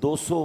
200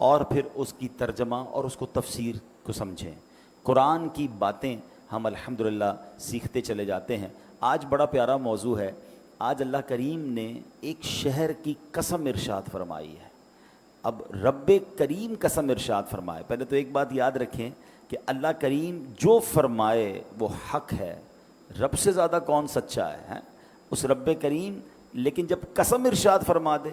اور پھر اس کی ترجمہ اور اس کو تفسیر کو سمجھیں. قرآن کی باتیں ہم الحمدللہ سیکھتے چلے جاتے ہیں. آج بڑا پیارا موضوع ہے. آج اللہ کریم نے ایک شہر کی قسم ارشاد فرمائی ہے. اب رب کریم قسم ارشاد فرمائے. پہلے تو ایک بات یاد رکھیں کہ اللہ کریم جو فرمائے وہ حق ہے. رب سے زیادہ کون سچا ہے اس رب کریم. لیکن جب قسم ارشاد فرما دے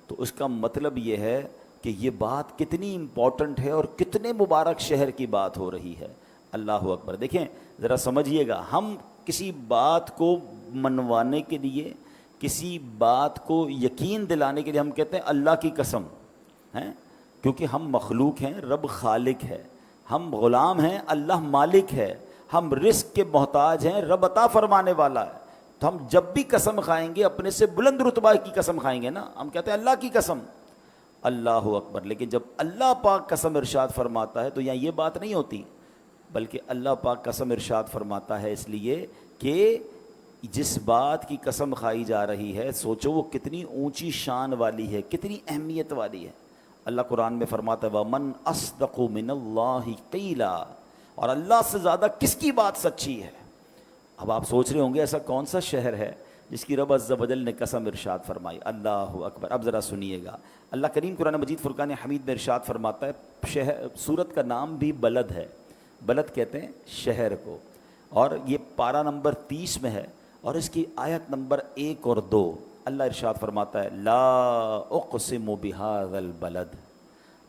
تو اس کا مطلب یہ ہے کہ یہ بات کتنی امپورٹنٹ ہے اور کتنے مبارک شہر کی بات ہو رہی ہے. اللہ اکبر. دیکھیں ذرا سمجھیے گا, ہم کسی بات کو منوانے کے لیے, کسی بات کو یقین دلانے کے لیے ہم کہتے ہیں اللہ کی قسم ہیں, کیونکہ ہم مخلوق ہیں, رب خالق ہے. ہم غلام ہیں, اللہ مالک ہے. ہم رزق کے محتاج ہیں, رب عطا فرمانے والا ہے. تو ہم جب بھی قسم کھائیں گے اپنے سے بلند رتبہ کی قسم کھائیں گے نا, ہم کہتے ہیں اللہ کی قسم. اللہ اکبر. لیکن جب اللہ پاک قسم ارشاد فرماتا ہے تو یہاں یہ بات نہیں ہوتی, بلکہ اللہ پاک قسم ارشاد فرماتا ہے اس لیے کہ جس بات کی قسم کھائی جا رہی ہے سوچو وہ کتنی اونچی شان والی ہے, کتنی اہمیت والی ہے. اللہ قرآن میں فرماتا ہے وَمَنْ أَصْدَقُ مِنَ اللَّهِ قِيلًا, اور اللہ سے زیادہ کس کی بات سچی ہے. اب آپ سوچ رہے ہوں گے ایسا کون سا شہر ہے جس کی رب عز و جل نے قسم ارشاد فرمائی. اللہ اکبر. اب ذرا سنیے گا, اللہ کریم قرآن مجید فرقان حمید میں ارشاد فرماتا ہے, سورت کا نام بھی بلد ہے. بلد کہتے ہیں شہر کو, اور یہ پارہ نمبر 30 میں ہے اور اس کی آیت نمبر 1 اور 2. اللہ ارشاد فرماتا ہے لا اقسم بہذا البلد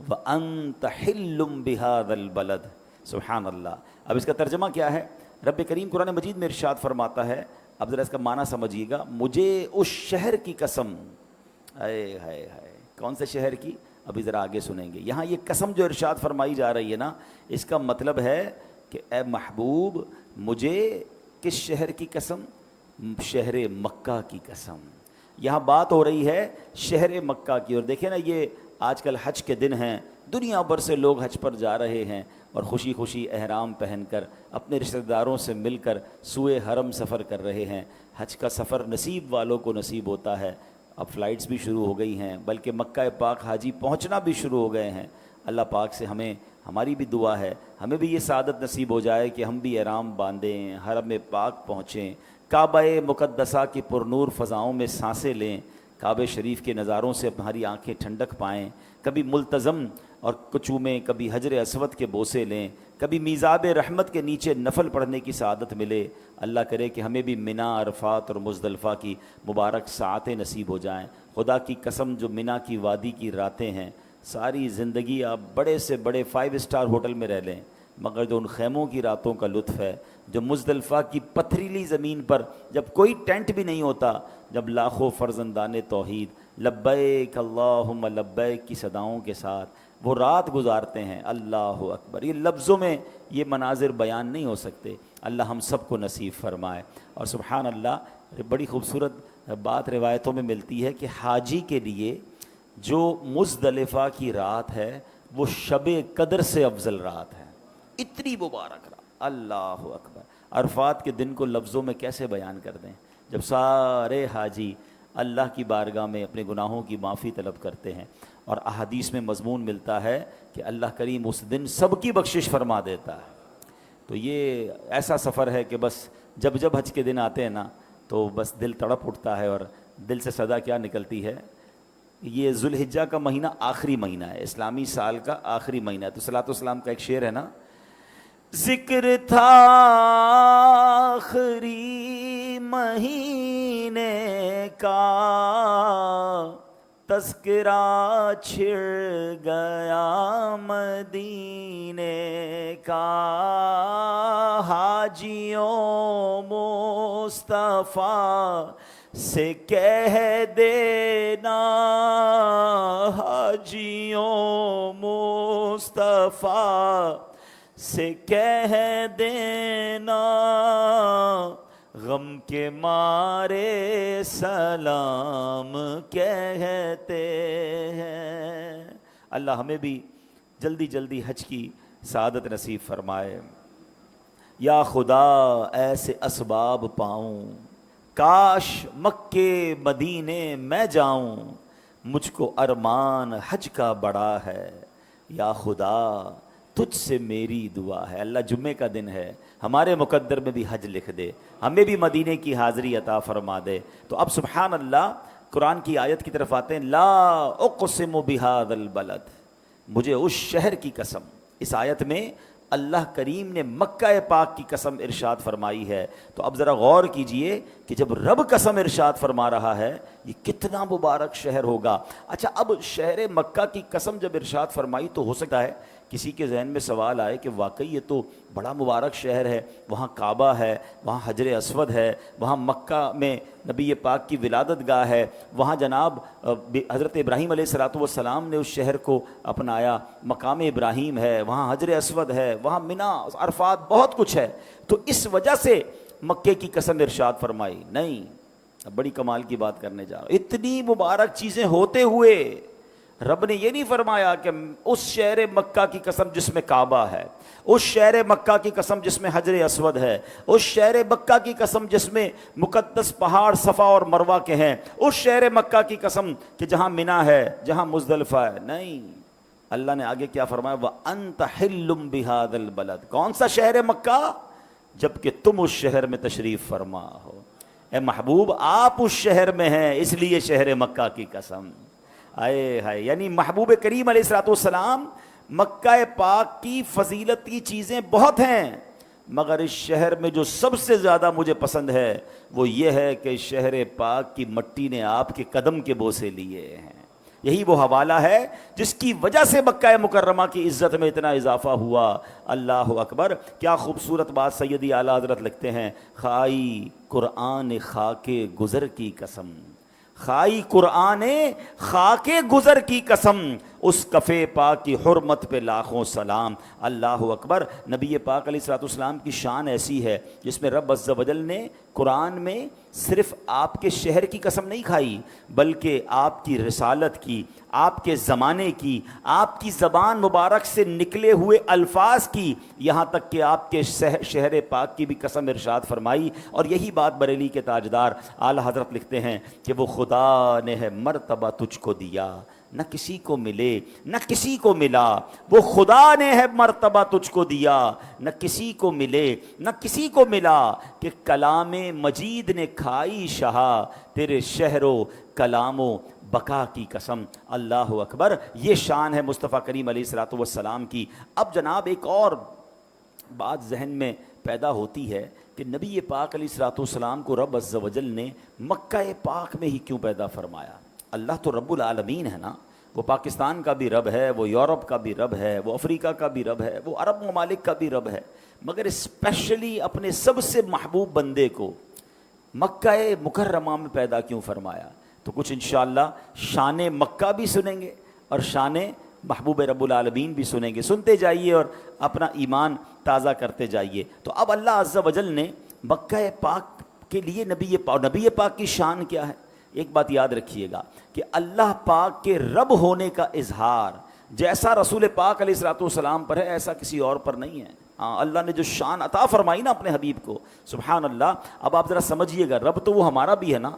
وانت حل بہذا البلد. سبحان اللہ. اب اس کا ترجمہ کیا ہے؟ رب کریم قرآن مجید میں ارشاد فرماتا ہے, اب ذرا اس کا معنی سمجھیے گا, مجھے اس شہر کی قسم. ہائے ہائے ہائے, کون سے شہر کی؟ ابھی ذرا آگے سنیں گے. یہاں یہ قسم جو ارشاد فرمائی جا رہی ہے نا, اس کا مطلب ہے کہ اے محبوب مجھے کس شہر کی قسم؟ شہر مکہ کی قسم. یہاں بات ہو رہی ہے شہر مکہ کی. اور دیکھیں نا, یہ آج کل حج کے دن ہیں, دنیا بھر سے لوگ حج پر جا رہے ہیں اور خوشی خوشی احرام پہن کر اپنے رشتہ داروں سے مل کر سوئے حرم سفر کر رہے ہیں. حج کا سفر نصیب والوں کو نصیب ہوتا ہے. اب فلائٹس بھی شروع ہو گئی ہیں, بلکہ مکہ پاک حاجی پہنچنا بھی شروع ہو گئے ہیں. اللہ پاک سے ہماری بھی دعا ہے, ہمیں بھی یہ سعادت نصیب ہو جائے کہ ہم بھی احرام باندھیں, حرم پاک پہنچیں, کعبہ مقدسہ کی پرنور فضاؤں میں سانسیں لیں, کعبہ شریف کے نظاروں سے ہماری آنکھیں ٹھنڈک پائیں, کبھی ملتزم اور کچومیں, کبھی حجر اسود کے بوسے لیں, کبھی میزاب رحمت کے نیچے نفل پڑھنے کی سعادت ملے. اللہ کرے کہ ہمیں بھی منا, عرفات اور مزدلفہ کی مبارک ساعتیں نصیب ہو جائیں. خدا کی قسم جو منا کی وادی کی راتیں ہیں, ساری زندگی آپ بڑے سے بڑے 5 اسٹار ہوٹل میں رہ لیں, مگر جو ان خیموں کی راتوں کا لطف ہے, جو مزدلفہ کی پتھریلی زمین پر جب کوئی ٹینٹ بھی نہیں ہوتا, جب لاکھوں فرزندان توحید لبیک اللہم لبیک کی صداؤں کے ساتھ وہ رات گزارتے ہیں. اللہ اکبر. یہ لفظوں میں یہ مناظر بیان نہیں ہو سکتے. اللہ ہم سب کو نصیب فرمائے. اور سبحان اللہ, بڑی خوبصورت بات روایتوں میں ملتی ہے کہ حاجی کے لیے جو مزدلفہ کی رات ہے وہ شب قدر سے افضل رات ہے. اتنی مبارک رات. اللہ اکبر. عرفات کے دن کو لفظوں میں کیسے بیان کر دیں, جب سارے حاجی اللہ کی بارگاہ میں اپنے گناہوں کی معافی طلب کرتے ہیں. اور احادیث میں مضمون ملتا ہے کہ اللہ کریم اس دن سب کی بخشش فرما دیتا ہے. تو یہ ایسا سفر ہے کہ بس جب جب حج کے دن آتے ہیں نا تو بس دل تڑپ اٹھتا ہے, اور دل سے صدا کیا نکلتی ہے. یہ ذوالحجہ کا مہینہ آخری مہینہ ہے, اسلامی سال کا آخری مہینہ ہے. تو صلاۃ والسلام کا ایک شعر ہے نا, ذکر تھا آخری مہینے کا, تذکرہ چھڑ گیا مدینے کا, حاجیوں مصطفیٰ سے کہہ دینا, حاجیوں مصطفیٰ سے کہہ دینا, غم کے مارے سلام کہتے ہیں. اللہ ہمیں بھی جلدی جلدی حج کی سعادت نصیب فرمائے. یا خدا ایسے اسباب پاؤں, کاش مکے مدینے میں جاؤں, مجھ کو ارمان حج کا بڑا ہے, یا خدا تجھ سے میری دعا ہے. اللہ جمعے کا دن ہے, ہمارے مقدر میں بھی حج لکھ دے, ہمیں بھی مدینے کی حاضری عطا فرما دے. تو اب سبحان اللہ قرآن کی آیت کی طرف آتے ہیں. لا اقسم بہذا البلد, مجھے اس شہر کی قسم. اس آیت میں اللہ کریم نے مکہ پاک کی قسم ارشاد فرمائی ہے. تو اب ذرا غور کیجئے کہ جب رب قسم ارشاد فرما رہا ہے یہ کتنا مبارک شہر ہوگا. اچھا, اب شہر مکہ کی قسم جب ارشاد فرمائی تو ہو سکتا ہے کسی کے ذہن میں سوال آئے کہ واقعی یہ تو بڑا مبارک شہر ہے, وہاں کعبہ ہے, وہاں حجر اسود ہے, وہاں مکہ میں نبی پاک کی ولادت گاہ ہے, وہاں جناب حضرت ابراہیم علیہ الصلوۃ والسلام نے اس شہر کو اپنایا, مقام ابراہیم ہے, وہاں حجر اسود ہے, وہاں منی, عرفات, بہت کچھ ہے. تو اس وجہ سے مکے کی قسم ارشاد فرمائی. نہیں, اب بڑی کمال کی بات کرنے جا رہا ہوں. اتنی مبارک چیزیں ہوتے ہوئے رب نے یہ نہیں فرمایا کہ اس شہر مکہ کی قسم جس میں کعبہ ہے, اس شہر مکہ کی قسم جس میں حجر اسود ہے, اس شہر مکہ کی قسم جس میں مقدس پہاڑ صفا اور مروہ کے ہیں, اس شہر مکہ کی قسم کہ جہاں منی ہے, جہاں مزدلفہ ہے. نہیں, اللہ نے آگے کیا فرمایا؟ وَأَنْتَ حِلٌّ بِهَذَا الْبَلَدِ. کون سا شہر مکہ؟ جبکہ تم اس شہر میں تشریف فرما ہو. اے محبوب آپ اس شہر میں ہیں, اس لیے شہر مکہ کی قسم. آئے ہائے, یعنی محبوب کریم علیہ الصلوۃ والسلام, مکہ پاک کی فضیلت کی چیزیں بہت ہیں, مگر اس شہر میں جو سب سے زیادہ مجھے پسند ہے وہ یہ ہے کہ شہر پاک کی مٹی نے آپ کے قدم کے بوسے لیے ہیں. یہی وہ حوالہ ہے جس کی وجہ سے مکہ مکرمہ کی عزت میں اتنا اضافہ ہوا. اللہ اکبر. کیا خوبصورت بات سیدی اعلیٰ حضرت لکھتے ہیں, خائی قرآن خاک گزر کی قسم, خائی قرآن خاک گزر کی قسم, اس کفے پاک کی حرمت پہ لاکھوں سلام. اللہ اکبر. نبی پاک علیہ الصلوۃ والسلام کی شان ایسی ہے جس میں رب عز و جل نے قرآن میں صرف آپ کے شہر کی قسم نہیں کھائی, بلکہ آپ کی رسالت کی, آپ کے زمانے کی, آپ کی زبان مبارک سے نکلے ہوئے الفاظ کی, یہاں تک کہ آپ کے شہر پاک کی بھی قسم ارشاد فرمائی. اور یہی بات بریلی کے تاجدار اعلیٰ حضرت لکھتے ہیں کہ وہ خدا نے ہے مرتبہ تجھ کو دیا, نہ کسی کو ملے نہ کسی کو ملا. وہ خدا نے ہے مرتبہ تجھ کو دیا, نہ کسی کو ملے نہ کسی کو ملا, کہ کلام مجید نے کھائی شہا, تیرے شہر و کلام و بقا کی قسم. اللہ اکبر. یہ شان ہے مصطفیٰ کریم علیہ الصلوۃ والسلام کی. اب جناب ایک اور بات ذہن میں پیدا ہوتی ہے کہ نبی پاک علیہ الصلوۃ والسلام کو رب عز و جل نے مکہ پاک میں ہی کیوں پیدا فرمایا؟ اللہ تو رب العالمین ہے نا, وہ پاکستان کا بھی رب ہے, وہ یورپ کا بھی رب ہے, وہ افریقہ کا بھی رب ہے, وہ عرب ممالک کا بھی رب ہے, مگر اسپیشلی اپنے سب سے محبوب بندے کو مکہ مکرمہ میں پیدا کیوں فرمایا؟ تو کچھ انشاءاللہ شان مکہ بھی سنیں گے اور شان محبوب رب العالمین بھی سنیں گے. سنتے جائیے اور اپنا ایمان تازہ کرتے جائیے. تو اب اللہ عز و جل نے مکہ پاک کے لیے نبی پاک کی شان کیا ہے؟ ایک بات یاد رکھیے گا کہ اللہ پاک کے رب ہونے کا اظہار جیسا رسول پاک علیہ الصلوۃ والسلام پر ہے ایسا کسی اور پر نہیں ہے. اللہ نے جو شان عطا فرمائی نا اپنے حبیب کو, سبحان اللہ. اب آپ ذرا سمجھیے گا, رب تو وہ ہمارا بھی ہے نا,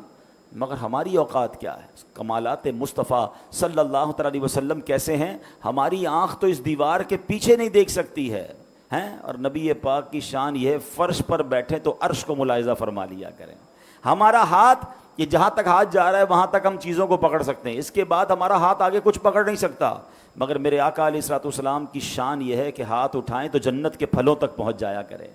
مگر ہماری اوقات کیا ہے؟ کمالات مصطفیٰ صلی اللہ تعالیٰ علیہ وسلم کیسے ہیں؟ ہماری آنکھ تو اس دیوار کے پیچھے نہیں دیکھ سکتی ہے, اور نبی پاک کی شان یہ ہے فرش پر بیٹھے تو عرش کو ملاحظہ فرما لیا کریں. ہمارا ہاتھ یہ جہاں تک ہاتھ جا رہا ہے وہاں تک ہم چیزوں کو پکڑ سکتے ہیں, اس کے بعد ہمارا ہاتھ آگے کچھ پکڑ نہیں سکتا. مگر میرے آقا علیہ الصلوۃ والسلام کی شان یہ ہے کہ ہاتھ اٹھائیں تو جنت کے پھلوں تک پہنچ جایا کرے.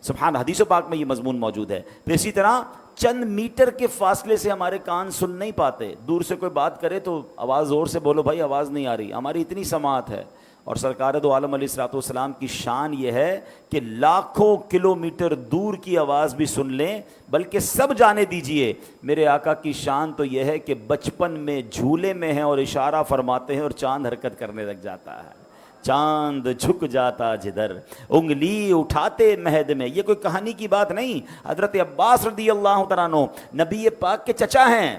سبحان, حدیث پاک میں یہ مضمون موجود ہے. تو اسی طرح چند میٹر کے فاصلے سے ہمارے کان سن نہیں پاتے, دور سے کوئی بات کرے تو آواز زور سے بولو بھائی آواز نہیں آ رہی, ہماری اتنی سماعت ہے. اور سرکار دو عالم علیہ الصلوۃ والسلام کی شان یہ ہے کہ لاکھوں کلومیٹر دور کی آواز بھی سن لیں, بلکہ سب جانے دیجئے میرے آقا کی شان تو یہ ہے کہ بچپن میں جھولے میں ہیں اور اشارہ فرماتے ہیں اور چاند حرکت کرنے لگ جاتا ہے. چاند جھک جاتا جدھر انگلی اٹھاتے مہد میں. یہ کوئی کہانی کی بات نہیں. حضرت عباس رضی اللہ تعالیٰ عنہ نبی پاک کے چچا ہیں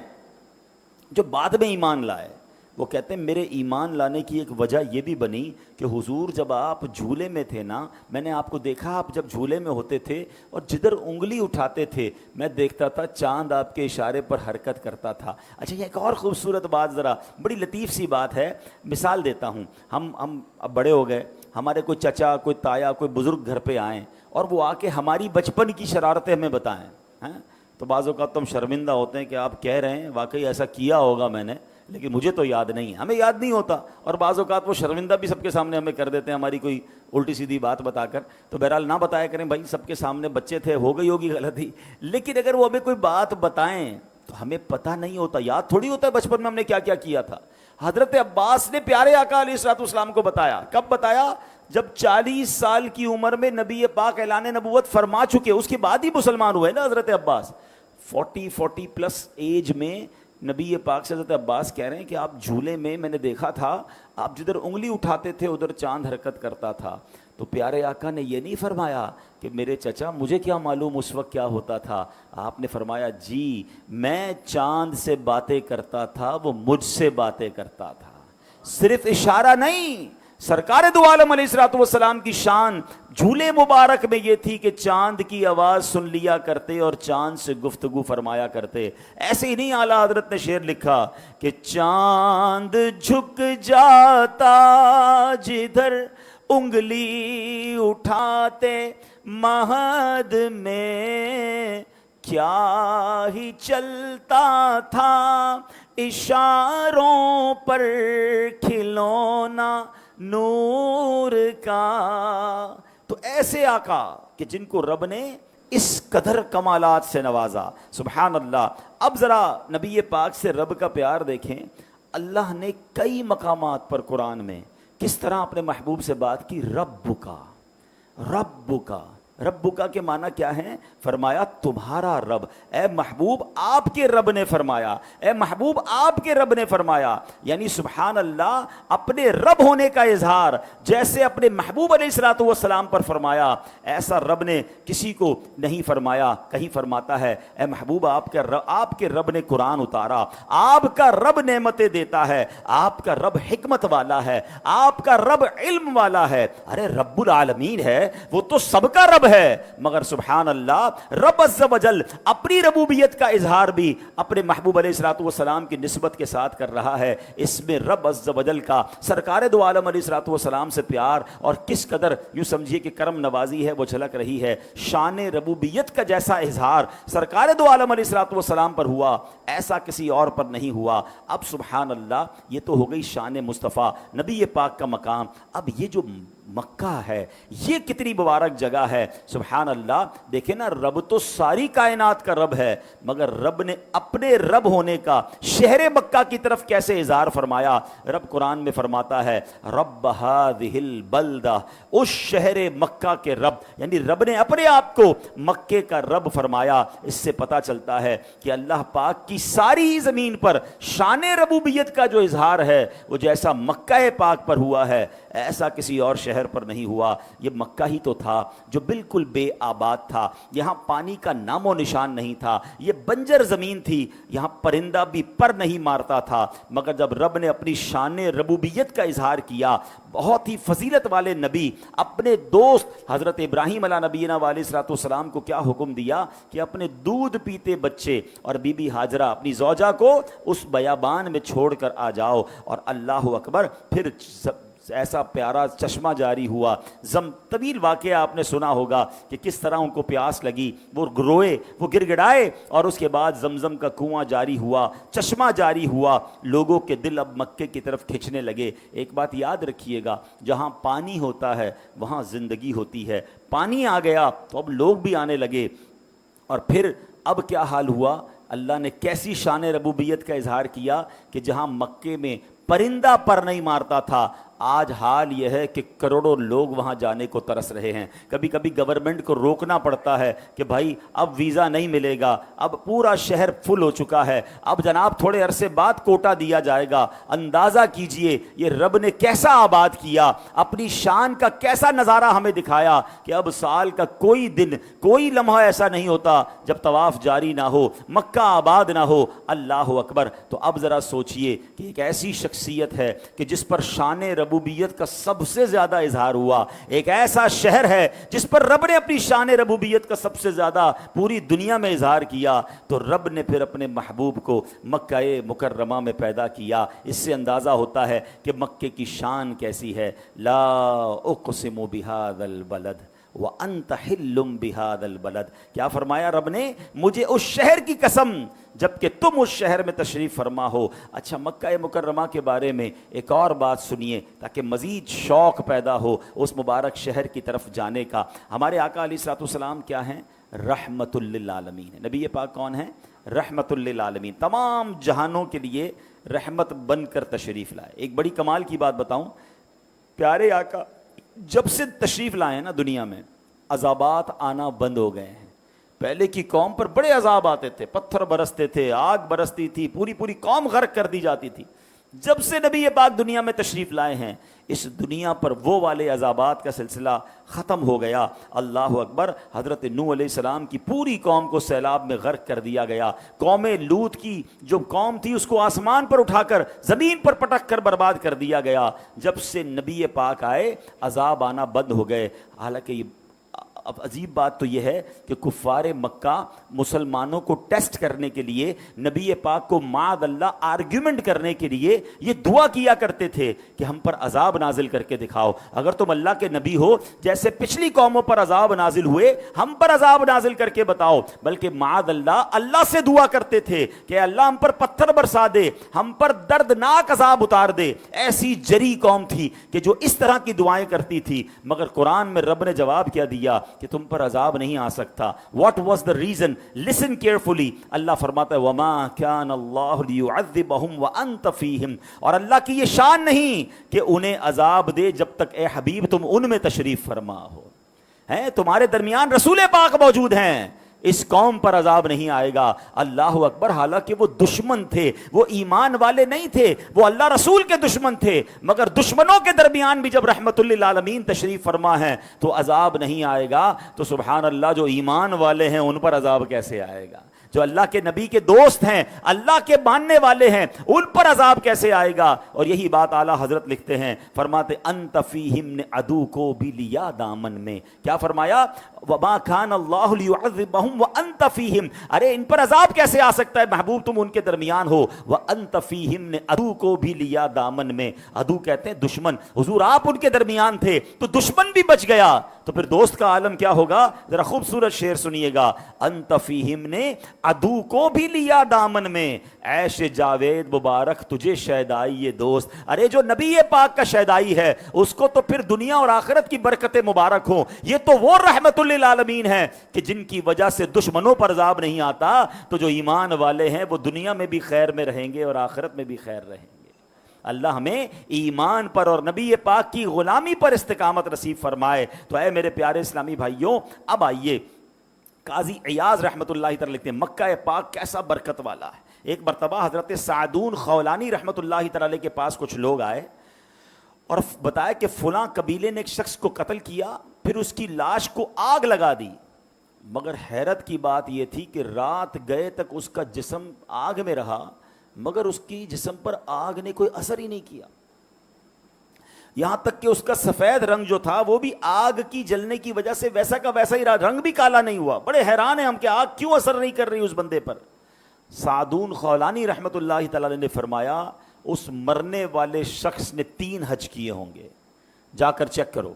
جو بعد میں ایمان لائے. وہ کہتے ہیں میرے ایمان لانے کی ایک وجہ یہ بھی بنی کہ حضور جب آپ جھولے میں تھے نا، میں نے آپ کو دیکھا آپ جب جھولے میں ہوتے تھے اور جدھر انگلی اٹھاتے تھے میں دیکھتا تھا چاند آپ کے اشارے پر حرکت کرتا تھا۔ اچھا یہ ایک اور خوبصورت بات، ذرا بڑی لطیف سی بات ہے، مثال دیتا ہوں۔ ہم اب بڑے ہو گئے، ہمارے کوئی چچا، کوئی تایا، کوئی بزرگ گھر پہ آئیں اور وہ آ کے ہماری بچپن کی شرارتیں ہمیں بتائیں، ہیں تو بعض اوقات تو ہم شرمندہ ہوتے ہیں کہ آپ کہہ رہے ہیں واقعی ایسا کیا ہوگا میں نے، لیکن مجھے تو یاد نہیں ہے، ہمیں یاد نہیں ہوتا، اور بعض اوقات وہ شرمندہ بھی سب کے سامنے ہمیں کر دیتے ہیں ہماری کوئی الٹی سیدھی بات بتا کر۔ تو بہرحال نہ بتایا کریں بھائی، سب کے سامنے بچے تھے، ہو گئی ہوگی غلطی، لیکن اگر وہ ہمیں کوئی بات بتائیں تو ہمیں پتہ نہیں ہوتا، یاد تھوڑی ہوتا ہے بچپن میں ہم نے کیا کیا کیا تھا۔ حضرت عباس نے پیارے آقا علیہ الصلوۃ والسلام کو بتایا، کب بتایا؟ جب 40 سال کی عمر میں نبی پاک اعلان نبوت فرما چکے، اس کے بعد ہی مسلمان ہوئے نا حضرت عباس۔ 40 پلس ایج میں نبی پاک سے حضرت عباس کہہ رہے ہیں کہ آپ جھولے میں نے دیکھا تھا، آپ جدھر انگلی اٹھاتے تھے ادھر چاند حرکت کرتا تھا۔ تو پیارے آقا نے یہ نہیں فرمایا کہ میرے چچا مجھے کیا معلوم اس وقت کیا ہوتا تھا، آپ نے فرمایا جی میں چاند سے باتیں کرتا تھا، وہ مجھ سے باتیں کرتا تھا۔ صرف اشارہ نہیں، سرکار دو عالم علیہ الصلوۃ والسلام کی شان جھولے مبارک میں یہ تھی کہ چاند کی آواز سن لیا کرتے اور چاند سے گفتگو فرمایا کرتے۔ ایسے ہی نہیں، اعلیٰ حضرت نے شعر لکھا کہ چاند جھک جاتا جدھر انگلی اٹھاتے، مہد میں کیا ہی چلتا تھا، اشاروں پر کھلونا نور کا۔ تو ایسے آقا کہ جن کو رب نے اس قدر کمالات سے نوازا، سبحان اللہ۔ اب ذرا نبی پاک سے رب کا پیار دیکھیں، اللہ نے کئی مقامات پر قرآن میں کس طرح اپنے محبوب سے بات کی۔ رب کا رب کا کے معنی کیا ہے؟ فرمایا تمہارا رب، اے محبوب آپ کے رب نے فرمایا، اے محبوب آپ کے رب نے فرمایا، یعنی سبحان اللہ اپنے رب ہونے کا اظہار جیسے اپنے محبوب علیہ الصلوۃ والسلام پر فرمایا، ایسا رب نے کسی کو نہیں فرمایا۔ کہیں فرماتا ہے اے محبوب آپ کے رب نے قرآن اتارا، آپ کا رب نعمتیں دیتا ہے، آپ کا رب حکمت والا ہے، آپ کا رب علم والا ہے۔ ارے رب العالمین ہے، وہ تو سب کا رب ہے، مگر سبحان اللہ رب عز و جل اپنی ربوبیت کا اظہار بھی اپنے محبوب علیہ الصلوۃ والسلام کی نسبت کے ساتھ کر رہا ہے۔ اس میں رب عز و جل کا سرکار دو عالم علیہ الصلوۃ والسلام سے پیار اور کس قدر یوں سمجھیے کہ کرم نوازی ہے وہ جھلک رہی ہے۔ شان ربوبیت کا جیسا اظہار سرکار دو عالم علیہ الصلوۃ والسلام پر ہوا، ایسا کسی اور پر نہیں ہوا۔ اب سبحان اللہ یہ تو ہو گئی شان مصطفیٰ نبی پاک کا مقام۔ اب یہ جو مکہ ہے یہ کتنی مبارک جگہ ہے، سبحان اللہ۔ دیکھیں نا رب تو ساری کائنات کا رب ہے، مگر رب نے اپنے رب ہونے کا شہر مکہ کی طرف کیسے اظہار فرمایا۔ رب قرآن میں فرماتا ہے رب ہذہ البلدہ، اس شہر مکہ کے رب، یعنی رب نے اپنے آپ کو مکے کا رب فرمایا۔ اس سے پتہ چلتا ہے کہ اللہ پاک کی ساری زمین پر شان ربوبیت کا جو اظہار ہے وہ جیسا مکہ پاک پر ہوا ہے ایسا کسی اور شہر پر نہیں ہوا۔ یہ مکہ ہی تو تھا جو بالکل بے آباد تھا، یہاں پانی کا نام و نشان نہیں تھا، یہ بنجر زمین تھی، یہاں پرندہ بھی پر نہیں مارتا تھا، مگر جب رب نے اپنی شان ربوبیت کا اظہار کیا، بہت ہی فضیلت والے نبی اپنے دوست حضرت ابراہیم علیہ نبینا علیہ الصلوۃ والسلام کو کیا حکم دیا کہ اپنے دودھ پیتے بچے اور بی بی ہاجرہ اپنی زوجہ کو اس بیابان میں چھوڑ کر آ جاؤ، اور اللہ اکبر پھر ایسا پیارا چشمہ جاری ہوا۔ طویل واقعہ آپ نے سنا ہوگا کہ کس طرح ان کو پیاس لگی، وہ روئے، وہ گر گڑائے، اور اس کے بعد زمزم کا کنواں جاری ہوا، چشمہ جاری ہوا، لوگوں کے دل اب مکے کی طرف کھنچنے لگے۔ ایک بات یاد رکھیے گا، جہاں پانی ہوتا ہے وہاں زندگی ہوتی ہے، پانی آ گیا تو اب لوگ بھی آنے لگے۔ اور پھر اب کیا حال ہوا، اللہ نے کیسی شان ربوبیت کا اظہار کیا کہ جہاں مکے میں پرندہ پر نہیں مارتا تھا، آج حال یہ ہے کہ کروڑوں لوگ وہاں جانے کو ترس رہے ہیں۔ کبھی کبھی گورنمنٹ کو روکنا پڑتا ہے کہ بھائی اب ویزا نہیں ملے گا، اب پورا شہر فل ہو چکا ہے، اب جناب تھوڑے عرصے بعد کوٹا دیا جائے گا۔ اندازہ کیجئے یہ رب نے کیسا آباد کیا، اپنی شان کا کیسا نظارہ ہمیں دکھایا کہ اب سال کا کوئی دن، کوئی لمحہ ایسا نہیں ہوتا جب طواف جاری نہ ہو، مکہ آباد نہ ہو۔ اللہ اکبر۔ تو اب ذرا سوچئے کہ ایک ایسی شخصیت شخصیت ہے کہ جس پر شان ربوبیت کا سب سے زیادہ اظہار ہوا، ایک ایسا شہر ہے جس پر رب نے اپنی شان ربوبیت کا سب سے زیادہ پوری دنیا میں اظہار کیا، تو رب نے پھر اپنے محبوب کو مکہ مکرمہ میں پیدا کیا۔ اس سے اندازہ ہوتا ہے کہ مکے کی شان کیسی ہے۔ لا اقسم بہذا البلد وانت حل بہذا البلد، کیا فرمایا رب نے؟ مجھے اس شہر کی قسم جبکہ تم اس شہر میں تشریف فرما ہو۔ اچھا، مکہ مکرمہ کے بارے میں ایک اور بات سنیے تاکہ مزید شوق پیدا ہو اس مبارک شہر کی طرف جانے کا۔ ہمارے آقا علیہ الصلوۃ والسلام کیا ہیں؟ رحمت للعالمین۔ نبی پاک کون ہیں؟ رحمت للعالمین، تمام جہانوں کے لیے رحمت بن کر تشریف لائے۔ ایک بڑی کمال کی بات بتاؤں، پیارے آقا جب سے تشریف لائے نا دنیا میں، عذابات آنا بند ہو گئے ہیں۔ پہلے کی قوم پر بڑے عذاب آتے تھے، پتھر برستے تھے، آگ برستی تھی، پوری پوری قوم غرق کر دی جاتی تھی۔ جب سے نبی پاک دنیا میں تشریف لائے ہیں، اس دنیا پر وہ والے عذابات کا سلسلہ ختم ہو گیا۔ اللہ اکبر۔ حضرت نوح علیہ السلام کی پوری قوم کو سیلاب میں غرق کر دیا گیا۔ قوم لوط کی جو قوم تھی اس کو آسمان پر اٹھا کر زمین پر پٹک کر برباد کر دیا گیا۔ جب سے نبی پاک آئے عذاب آنا بند ہو گئے۔ حالانکہ یہ اب عجیب بات تو یہ ہے کہ کفار مکہ مسلمانوں کو ٹیسٹ کرنے کے لیے، نبی پاک کو معاذ اللہ آرگیومنٹ کرنے کے لیے یہ دعا کیا کرتے تھے کہ ہم پر عذاب نازل کر کے دکھاؤ، اگر تم اللہ کے نبی ہو، جیسے پچھلی قوموں پر عذاب نازل ہوئے ہم پر عذاب نازل کر کے بتاؤ۔ بلکہ معاذ اللہ سے دعا کرتے تھے کہ اللہ ہم پر پتھر برسا دے، ہم پر دردناک عذاب اتار دے۔ ایسی جری قوم تھی کہ جو اس طرح کی دعائیں کرتی تھی، مگر قرآن میں رب نے جواب کیا دیا کہ تم پر عذاب نہیں آ سکتا۔ What was the reason? Listen carefully. اللہ فرماتا ہے وَمَا كَانَ اللَّهُ لِيُعَذِّبَهُمْ وَأَنْتَ فِيهِمْ، اور اللہ کی یہ شان نہیں کہ انہیں عذاب دے جب تک اے حبیب تم ان میں تشریف فرما ہو۔ ہیں تمہارے درمیان رسول پاک موجود ہیں، اس قوم پر عذاب نہیں آئے گا۔ اللہ اکبر۔ حالانکہ وہ دشمن تھے، وہ ایمان والے نہیں تھے، وہ اللہ رسول کے دشمن تھے، مگر دشمنوں کے درمیان بھی جب رحمت للعالمین تشریف فرما ہے تو عذاب نہیں آئے گا۔ تو سبحان اللہ، جو ایمان والے ہیں ان پر عذاب کیسے آئے گا؟ جو اللہ کے نبی کے دوست ہیں، اللہ کے ماننے والے ہیں، ان پر عذاب کیسے آئے گا؟ اور یہی بات اعلیٰ حضرت لکھتے ہیں، فرماتے انت فیہم نے عدو کو بھی لیا دامن میں۔ کیا فرمایا؟ وما کان اللہ لیعذبہم وانت فیہم، ارے ان پر عذاب کیسے آ سکتا ہے محبوب، تم ان کے درمیان ہو۔ وانت فیہم نے عدو کو بھی لیا دامن میں، عدو کہتے ہیں دشمن، حضور آپ ان کے درمیان تھے تو دشمن بھی بچ گیا، تو پھر دوست کا عالم کیا ہوگا؟ ذرا خوبصورت شعر سنیے گا، انت فیہم نے عدو کو بھی لیا دامن میں، عیش جاوید مبارک تجھے شیدائی یہ دوست۔ ارے جو نبی پاک کا شیدائی ہے اس کو تو پھر دنیا اور آخرت کی برکتیں مبارک ہوں۔ یہ تو وہ رحمت للعالمین ہے کہ جن کی وجہ سے دشمنوں پر عذاب نہیں آتا، تو جو ایمان والے ہیں وہ دنیا میں بھی خیر میں رہیں گے اور آخرت میں بھی خیر رہیں گے۔ اللہ ہمیں ایمان پر اور نبی پاک کی غلامی پر استقامت نصیب فرمائے۔ تو اے میرے پیارے اسلامی بھائیوں، اب آئیے، قاضی عیاض رحمۃ اللہ تعالی لکھتے ہیں مکہ پاک کیسا برکت والا ہے۔ ایک مرتبہ حضرت سعدون خولانی رحمۃ اللہ تعالی کے پاس کچھ لوگ آئے اور بتایا کہ فلاں قبیلے نے ایک شخص کو قتل کیا، پھر اس کی لاش کو آگ لگا دی، مگر حیرت کی بات یہ تھی کہ رات گئے تک اس کا جسم آگ میں رہا، مگر اس کی جسم پر آگ نے کوئی اثر ہی نہیں کیا، یہاں تک کہ اس کا سفید رنگ جو تھا وہ بھی آگ کی جلنے کی وجہ سے ویسا کا ویسا ہی رہا، رنگ بھی کالا نہیں ہوا۔ بڑے حیران ہیں ہم کہ آگ کیوں اثر نہیں کر رہی اس بندے پر۔ سعدون خولانی رحمۃ اللہ تعالی نے فرمایا اس مرنے والے شخص نے 3 حج کیے ہوں گے، جا کر چیک کرو۔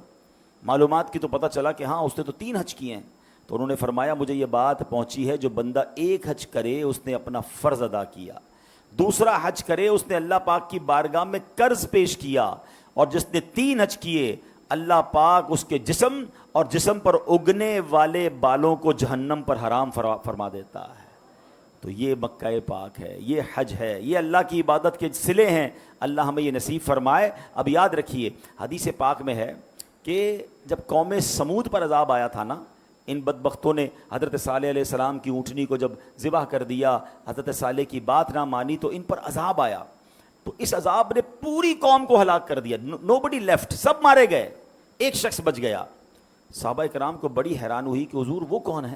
معلومات کی تو پتہ چلا کہ ہاں اس نے تو 3 حج کیے ہیں۔ تو انہوں نے فرمایا مجھے یہ بات پہنچی ہے جو بندہ 1 حج کرے اس نے اپنا فرض ادا کیا، دوسرا حج کرے اس نے اللہ پاک کی بارگاہ میں قرض پیش کیا، اور جس نے 3 حج کیے اللہ پاک اس کے جسم اور جسم پر اگنے والے بالوں کو جہنم پر حرام فرما دیتا ہے۔ تو یہ مکہ پاک ہے، یہ حج ہے، یہ اللہ کی عبادت کے صلے ہیں، اللہ ہمیں یہ نصیب فرمائے۔ اب یاد رکھیے حدیث پاک میں ہے کہ جب قوم سمود پر عذاب آیا تھا نا، ان بدبختوں نے حضرت صالح علیہ السلام کی اونٹنی کو جب ذبح کر دیا، حضرت صالح کی بات نہ مانی تو ان پر عذاب آیا، تو اس عذاب نے پوری قوم کو ہلاک کر دیا، نوبڈی لیفٹ، سب مارے گئے، ایک شخص بچ گیا۔ صحابہ کرام کو بڑی حیران ہوئی کہ حضور وہ کون ہے،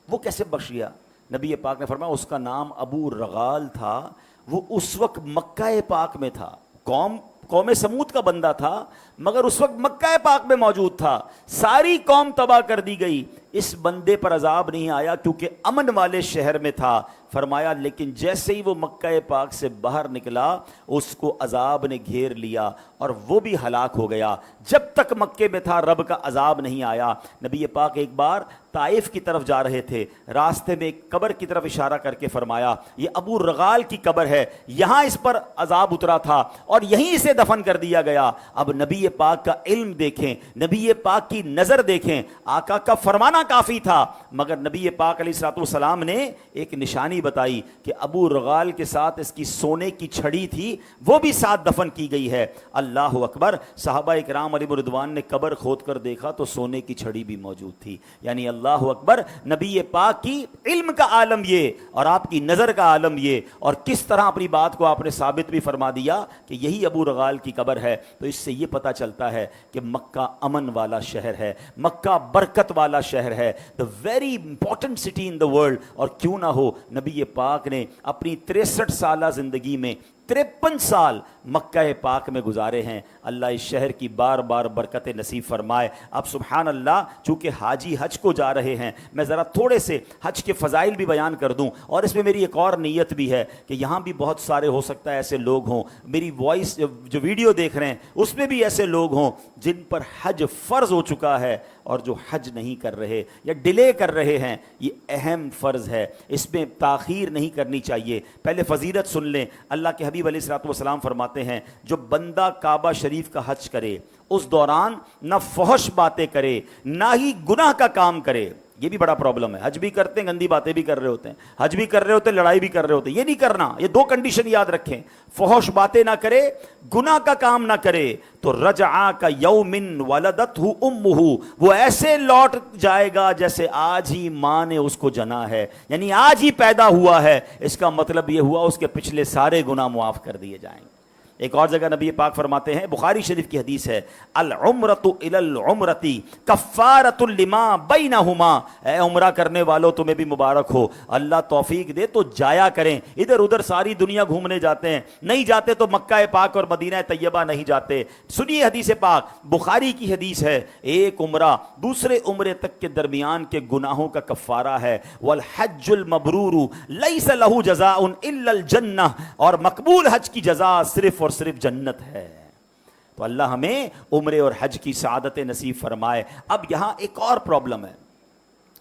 وہ کیسے بخش گیا؟ نبی پاک نے فرمایا اس کا نام ابو رغال تھا، وہ اس وقت مکہ پاک میں تھا، قوم سمود کا بندہ تھا مگر اس وقت مکہ پاک میں موجود تھا، ساری قوم تباہ کر دی گئی، اس بندے پر عذاب نہیں آیا کیونکہ امن والے شہر میں تھا۔ فرمایا لیکن جیسے ہی وہ مکہ پاک سے باہر نکلا اس کو عذاب نے گھیر لیا اور وہ بھی ہلاک ہو گیا۔ جب تک مکے میں تھا رب کا عذاب نہیں آیا۔ نبی پاک ایک بار طائف کی طرف جا رہے تھے، راستے میں ایک قبر کی طرف اشارہ کر کے فرمایا یہ ابو رغال کی قبر ہے، یہاں اس پر عذاب اترا تھا اور یہیں اسے دفن کر دیا گیا۔ اب نبی پاک کا علم دیکھیں، نبی پاک کی نظر دیکھیں، آقا کا فرمانا کافی تھا مگر نبی پاک علیہ الصلوۃ والسلام نے ایک نشانی بتائی کہ ابو رغال کے ساتھ اس کی سونے کی چھڑی تھی، وہ بھی ساتھ دفن کی گئی ہے۔ اللہ اکبر۔ صحابہ اکرام علیہ رضوان نے قبر کھود کر دیکھا تو سونے کی چھڑی بھی موجود تھی۔ یعنی اللہ اکبر، نبی پاک کی علم کا عالم یہ اور آپ کی نظر کا عالم یہ، اور کس طرح اپنی بات کو آپ نے ثابت بھی فرما دیا کہ یہی ابو رغال کی قبر ہے۔ تو اس سے یہ پتہ چلتا ہے کہ مکہ امن والا شہر ہے، مکہ برکت والا شہر ہے، the very important city in the world۔ اور کیوں نہ ہو، نبی پاک نے اپنی 63 سالہ زندگی میں 53 سال مکہ پاک میں گزارے ہیں۔ اللہ اس شہر کی بار بار برکت نصیب فرمائے۔ اب سبحان اللہ، چونکہ حاجی حج کو جا رہے ہیں، میں ذرا تھوڑے سے حج کے فضائل بھی بیان کر دوں، اور اس میں میری ایک اور نیت بھی ہے کہ یہاں بھی بہت سارے ہو سکتا ہے ایسے لوگ ہوں، میری وائس جو ویڈیو دیکھ رہے ہیں اس میں بھی ایسے لوگ ہوں جن پر حج فرض ہو چکا ہے اور جو حج نہیں کر رہے یا ڈیلے کر رہے ہیں۔ یہ اہم فرض ہے، اس میں تاخیر نہیں کرنی چاہیے۔ پہلے فضیلت سن لیں۔ اللہ کے حبیب علیہ الصلوۃ والسلام فرماتے ہیں جو بندہ کعبہ شریف کا حج کرے اس دوران نہ فحش باتیں کرے نہ ہی گناہ کا کام کرے۔ یہ بھی بڑا پرابلم ہے، حج بھی کرتے ہیں گندی باتیں بھی کر رہے ہوتے ہیں، حج بھی کر رہے ہوتے ہیں لڑائی بھی کر رہے ہوتے ہیں۔ یہ نہیں کرنا، یہ دو کنڈیشن یاد رکھیں، فحش باتیں نہ کرے، گناہ کا کام نہ کرے تو رجعا کا یوم ولدتہ امہ، وہ ایسے لوٹ جائے گا جیسے آج ہی ماں نے اس کو جنا ہے، یعنی آج ہی پیدا ہوا ہے۔ اس کا مطلب یہ ہوا اس کے پچھلے سارے گناہ معاف کر دیے جائیں گے۔ ایک اور جگہ نبی پاک فرماتے ہیں، بخاری شریف کی حدیث ہے، العمرۃ الی العمرۃ کفارۃ لما بینہما، اے عمرہ کرنے والوں تمہیں بھی مبارک ہو، اللہ توفیق دے تو جایا کریں۔ ادھر ادھر ساری دنیا گھومنے جاتے ہیں، نہیں جاتے تو مکہ پاک اور مدینہ طیبہ نہیں جاتے۔ سنیے حدیث پاک، بخاری کی حدیث ہے، ایک عمرہ دوسرے عمرے تک کے درمیان کے گناہوں کا کفارہ ہے۔ والحج المبرور لیس لہ جزاء الا الجنہ، اور مقبول حج کی جزا صرف اور صرف جنت ہے۔ تو اللہ ہمیں عمرے اور حج کی سعادت نصیب فرمائے۔ اب یہاں ایک اور پرابلم ہے،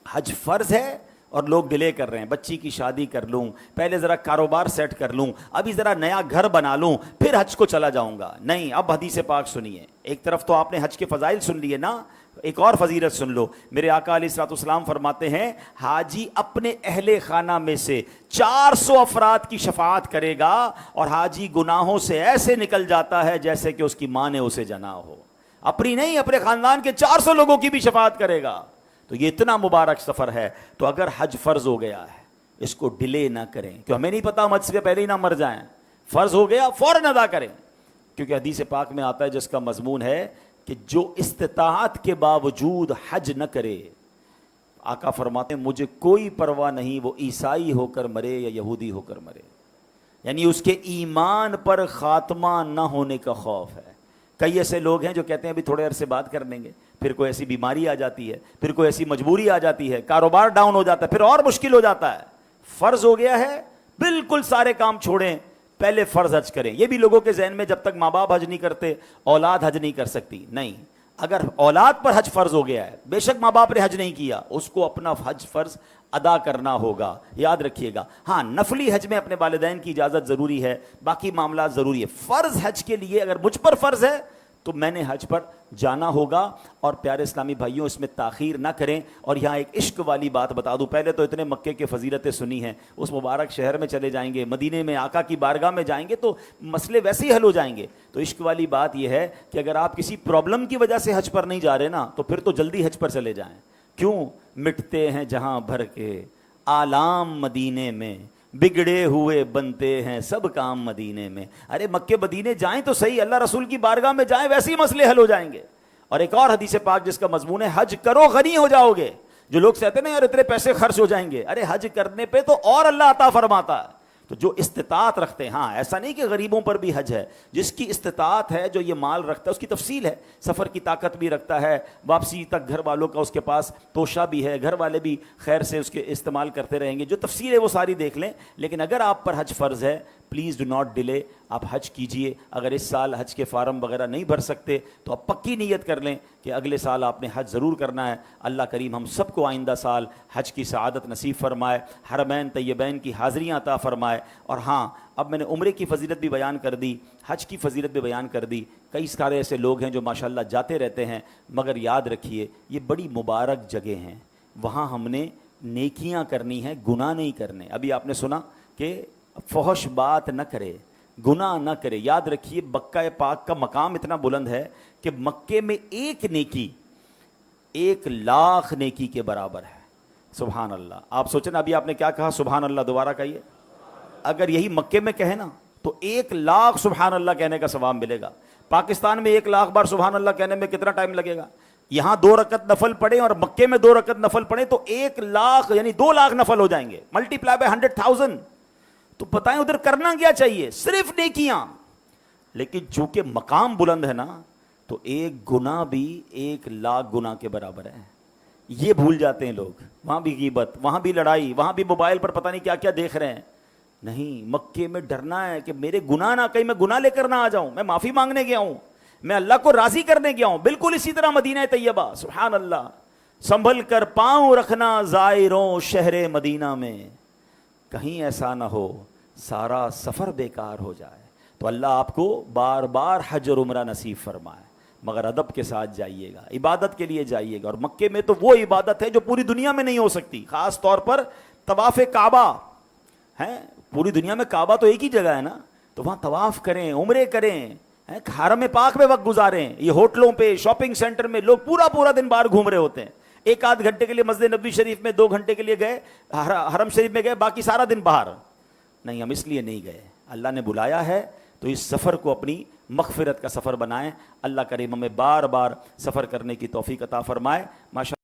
حج فرض ہے اور لوگ ڈیلے کر رہے ہیں، بچی کی شادی کر لوں، پہلے ذرا کاروبار سیٹ کر لوں، ابھی ذرا نیا گھر بنا لوں پھر حج کو چلا جاؤں گا۔ نہیں، اب حدیث پاک سنیے۔ ایک طرف تو آپ نے حج کے فضائل سن لیے نا، ایک اور فضیلت سن لو۔ میرے آقا علیہ الصلوۃ والسلام فرماتے ہیں حاجی اپنے اہل خانہ میں سے 400 افراد کی شفاعت کرے گا اور حاجی گناہوں سے ایسے نکل جاتا ہے جیسے کہ اس کی ماں نے اسے جنا ہو۔ اپنی نہیں، اپنے خاندان کے 400 لوگوں کی بھی شفاعت کرے گا۔ تو یہ اتنا مبارک سفر ہے۔ تو اگر حج فرض ہو گیا ہے اس کو ڈیلے نہ کریں، کہ ہمیں نہیں پتا ہم حج سے پہلے ہی نہ مر جائیں، فرض ہو گیا فوراً ادا کریں، کیونکہ حدیث پاک میں آتا ہے جس کا مضمون ہے کہ جو استطاعت کے باوجود حج نہ کرے، آقا فرماتے ہیں مجھے کوئی پرواہ نہیں وہ عیسائی ہو کر مرے یا یہودی ہو کر مرے، یعنی اس کے ایمان پر خاتمہ نہ ہونے کا خوف ہے۔ کئی ایسے لوگ ہیں جو کہتے ہیں ابھی تھوڑے عرصے بات کر لیں گے، پھر کوئی ایسی بیماری آ جاتی ہے، پھر کوئی ایسی مجبوری آ جاتی ہے، کاروبار ڈاؤن ہو جاتا ہے، پھر اور مشکل ہو جاتا ہے۔ فرض ہو گیا ہے، بالکل سارے کام چھوڑیں، پہلے فرض حج کریں۔ یہ بھی لوگوں کے ذہن میں جب تک ماں باپ حج نہیں کرتے اولاد حج نہیں کر سکتی، نہیں، اگر اولاد پر حج فرض ہو گیا ہے، بے شک ماں باپ نے حج نہیں کیا، اس کو اپنا حج فرض ادا کرنا ہوگا، یاد رکھیے گا۔ ہاں، نفلی حج میں اپنے والدین کی اجازت ضروری ہے، باقی معاملات ضروری ہے۔ فرض حج کے لیے اگر مجھ پر فرض ہے تو میں نے حج پر جانا ہوگا۔ اور پیارے اسلامی بھائیوں، اس میں تاخیر نہ کریں۔ اور یہاں ایک عشق والی بات بتا دوں، پہلے تو اتنے مکے کے فضیلتیں سنی ہیں، اس مبارک شہر میں چلے جائیں گے، مدینے میں آقا کی بارگاہ میں جائیں گے تو مسئلے ویسے ہی حل ہو جائیں گے۔ تو عشق والی بات یہ ہے کہ اگر آپ کسی پرابلم کی وجہ سے حج پر نہیں جا رہے نا تو پھر تو جلدی حج پر چلے جائیں۔ کیوں؟ مٹتے ہیں جہاں بھر کے آلام مدینے میں، بگڑے ہوئے بنتے ہیں سب کام مدینے میں۔ ارے مکے مدینے جائیں تو صحیح، اللہ رسول کی بارگاہ میں جائیں، ویسے ہی مسئلے حل ہو جائیں گے۔ اور ایک اور حدیث پاک جس کا مضمون ہے حج کرو غنی ہو جاؤ گے۔ جو لوگ کہتے ہیں نا یار اتنے پیسے خرچ ہو جائیں گے، ارے حج کرنے پہ تو اور اللہ عطا فرماتا ہے۔ تو جو استطاعت رکھتے ہیں، ہاں ایسا نہیں کہ غریبوں پر بھی حج ہے، جس کی استطاعت ہے جو یہ مال رکھتا ہے اس کی تفصیل ہے، سفر کی طاقت بھی رکھتا ہے، واپسی تک گھر والوں کا اس کے پاس توشہ بھی ہے، گھر والے بھی خیر سے اس کے استعمال کرتے رہیں گے، جو تفصیل ہے وہ ساری دیکھ لیں. لیکن اگر آپ پر حج فرض ہے پلیز ڈو ناٹ ڈیلے، آپ حج کیجئے. اگر اس سال حج کے فارم وغیرہ نہیں بھر سکتے تو آپ پکی نیت کر لیں کہ اگلے سال آپ نے حج ضرور کرنا ہے. اللہ کریم ہم سب کو آئندہ سال حج کی سعادت نصیب فرمائے، حرمین طیبین کی حاضریاں عطا فرمائے. اور ہاں اب میں نے عمرے کی فضیلت بھی بیان کر دی، حج کی فضیلت بھی بیان کر دی. کئی سارے ایسے لوگ ہیں جو ماشاءاللہ جاتے رہتے ہیں، مگر یاد رکھیے یہ بڑی مبارک جگہ ہیں، وہاں ہم نے نیکیاں کرنی ہیں، گناہ نہیں کرنے. ابھی آپ نے سنا کہ فحش بات نہ کرے، گناہ نہ کرے. یاد رکھیے مکہ پاک کا مقام اتنا بلند ہے کہ مکے میں ایک نیکی 1,00,000 نیکی کے برابر ہے. سبحان اللہ. آپ سوچیں نا، ابھی آپ نے کیا کہا؟ سبحان اللہ. دوبارہ کہیے. اگر یہی مکے میں کہے نا تو 1,00,000 سبحان اللہ کہنے کا ثواب ملے گا. پاکستان میں 1,00,000 بار سبحان اللہ کہنے میں کتنا ٹائم لگے گا؟ یہاں 2 رکعت نفل پڑھیں اور مکے میں 2 رکعت نفل پڑھیں تو 1,00,000 یعنی 2,00,000 نفل ہو جائیں گے، ملٹی پلائی بائی 100,000. تو بتائیں ادھر کرنا کیا چاہیے؟ صرف نیکیاں. لیکن چونکہ مقام بلند ہے نا تو ایک گناہ بھی 1,00,000 گناہ کے برابر ہے. یہ بھول جاتے ہیں لوگ، وہاں بھی غیبت، وہاں بھی لڑائی، وہاں بھی موبائل پر پتہ نہیں کیا کیا دیکھ رہے ہیں. نہیں، مکے میں ڈرنا ہے کہ میرے گناہ نہ، کہیں میں گناہ لے کر نہ آ جاؤں. میں معافی مانگنے گیا ہوں، میں اللہ کو راضی کرنے گیا ہوں. بالکل اسی طرح مدینہ طیبہ، سبحان اللہ، سنبھل کر پاؤں رکھنا زائروں شہر مدینہ میں، کہیں ایسا نہ ہو سارا سفر بیکار ہو جائے. تو اللہ آپ کو بار بار حج اور عمرہ نصیب فرمائے، مگر ادب کے ساتھ جائیے گا، عبادت کے لیے جائیے گا. اور مکے میں تو وہ عبادت ہے جو پوری دنیا میں نہیں ہو سکتی، خاص طور پر طواف کعبہ ہے. پوری دنیا میں کعبہ تو ایک ہی جگہ ہے نا، تو وہاں طواف کریں، عمرے کریں، حرم پاک میں وقت گزاریں. یہ ہوٹلوں پہ، شاپنگ سینٹر میں لوگ پورا دن باہر گھوم رہے ہوتے ہیں. 1-8 گھنٹے کے لیے مسجد نبوی شریف میں، 2 گھنٹے کے لیے گئے حرم شریف میں گئے، باقی سارا دن باہر. نہیں، ہم اس لیے نہیں گئے، اللہ نے بلایا ہے تو اس سفر کو اپنی مغفرت کا سفر بنائیں. اللہ کریم ہمیں بار بار سفر کرنے کی توفیق عطا فرمائے. ماشاء